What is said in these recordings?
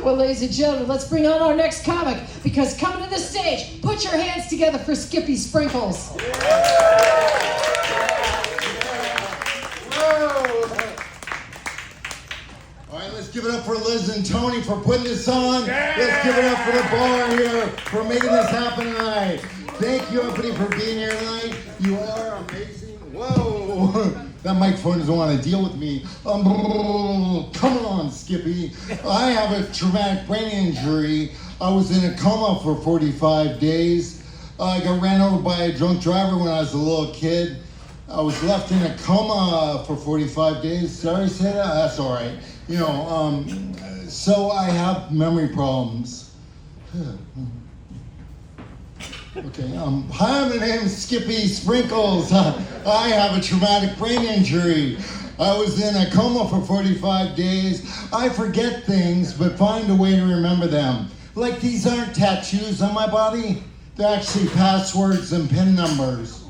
Well, ladies and gentlemen, let's bring on our next comic, because coming to the stage, put your hands together for Skippy Sprinkles. All right, let's give it up for Liz and Tony for putting this on. Let's give it up for the bar here for making this happen tonight. Thank you, everybody, for being here tonight. You are amazing. Whoa. That microphone doesn't want to deal with me. Come on, Skippy. I have a traumatic brain injury. I was in a coma for 45 days. I got ran over by a drunk driver when I was a little kid. I was left in a coma for 45 days. Sorry, say that? That's all right. You know, so I have memory problems. Okay, hi, my name is Skippy Sprinkles. I have a traumatic brain injury. I was in a coma for 45 days. I forget things, but find a way to remember them. Like, these aren't tattoos on my body. They're actually passwords and PIN numbers.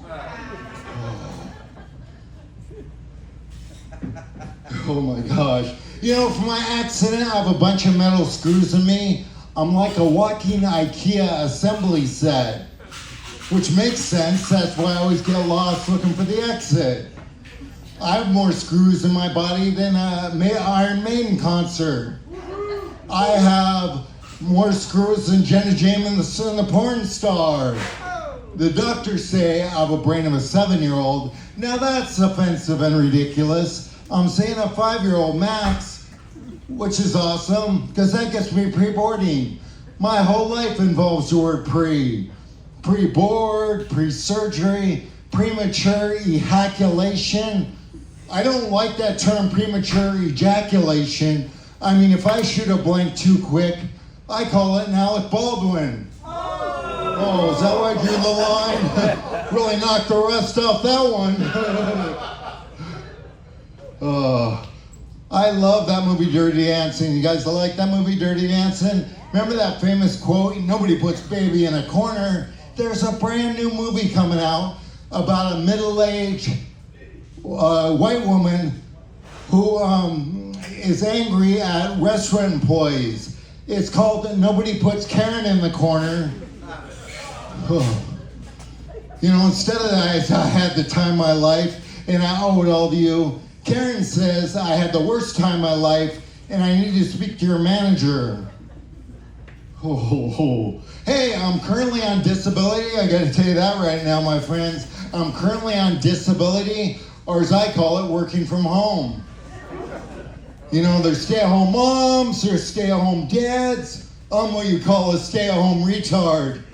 Oh my gosh. You know, from my accident, I have a bunch of metal screws in me. I'm like a walking IKEA assembly set. Which makes sense, that's why I always get lost looking for the exit. I have more screws in my body than an Iron Maiden concert. I have more screws than Jenna Jameson, the porn star. The doctors say I have a brain of a 7-year-old. Now that's offensive and ridiculous. I'm saying a 5-year-old max, which is awesome, because that gets me pre-boarding. My whole life involves the word pre. Pre-board, pre-surgery, premature ejaculation. I don't like that term, premature ejaculation. I mean, if I shoot a blank too quick, I call it an Alec Baldwin. Oh, is that why I drew the line? Really knocked the rest off that one. I love that movie, Dirty Dancing. You guys like that movie, Dirty Dancing? Remember that famous quote, nobody puts baby in a corner? There's a brand new movie coming out about a middle-aged white woman who is angry at restaurant employees. It's called Nobody Puts Karen in the Corner. You know, instead of that, I had the time of my life, and I owe it all to you. Karen says I had the worst time of my life, and I need to speak to your manager. Hey, I'm currently on disability. I gotta tell you that right now, my friends. I'm currently on disability, or as I call it, working from home. You know, there's stay-at-home moms, there's stay-at-home dads. I'm what you call a stay-at-home retard.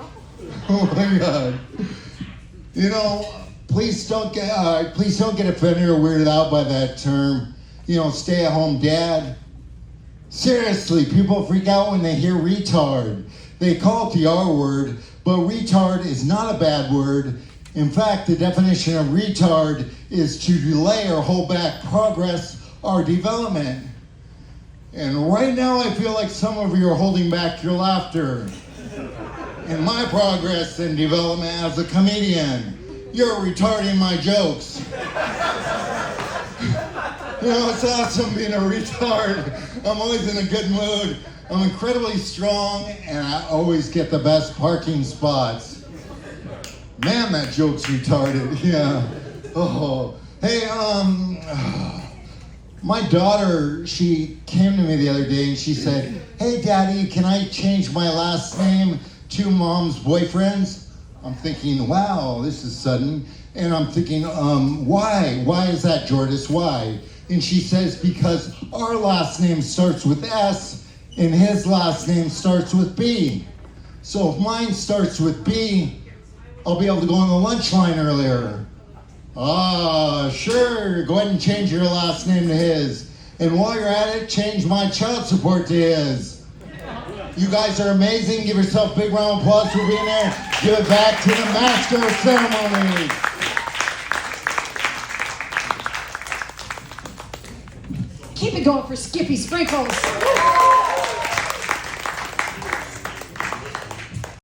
Oh my God. You know, please don't get offended or weirded out by that term. You know, stay-at-home dad. Seriously, people freak out when they hear retard. They call it the R word, but retard is not a bad word. In fact, the definition of retard is to delay or hold back progress or development. And right now I feel like some of you are holding back your laughter. In my progress and development as a comedian, you're retarding my jokes. You know, it's awesome being a retard. I'm always in a good mood. I'm incredibly strong, and I always get the best parking spots. Man, that joke's retarded. Yeah. Oh. Hey, my daughter, she came to me the other day and she said, "Hey, Daddy, can I change my last name to Mom's boyfriend's?" I'm thinking, wow, this is sudden. And I'm thinking, why? Why is that, Jordis? Why? And she says, because our last name starts with S and his last name starts with B. So if mine starts with B, I'll be able to go on the lunch line earlier. Sure, go ahead and change your last name to his. And while you're at it, change my child support to his. You guys are amazing. Give yourself a big round of applause for being there. Give it back to the master of ceremonies. Keep it going for Skippy Sprinkles.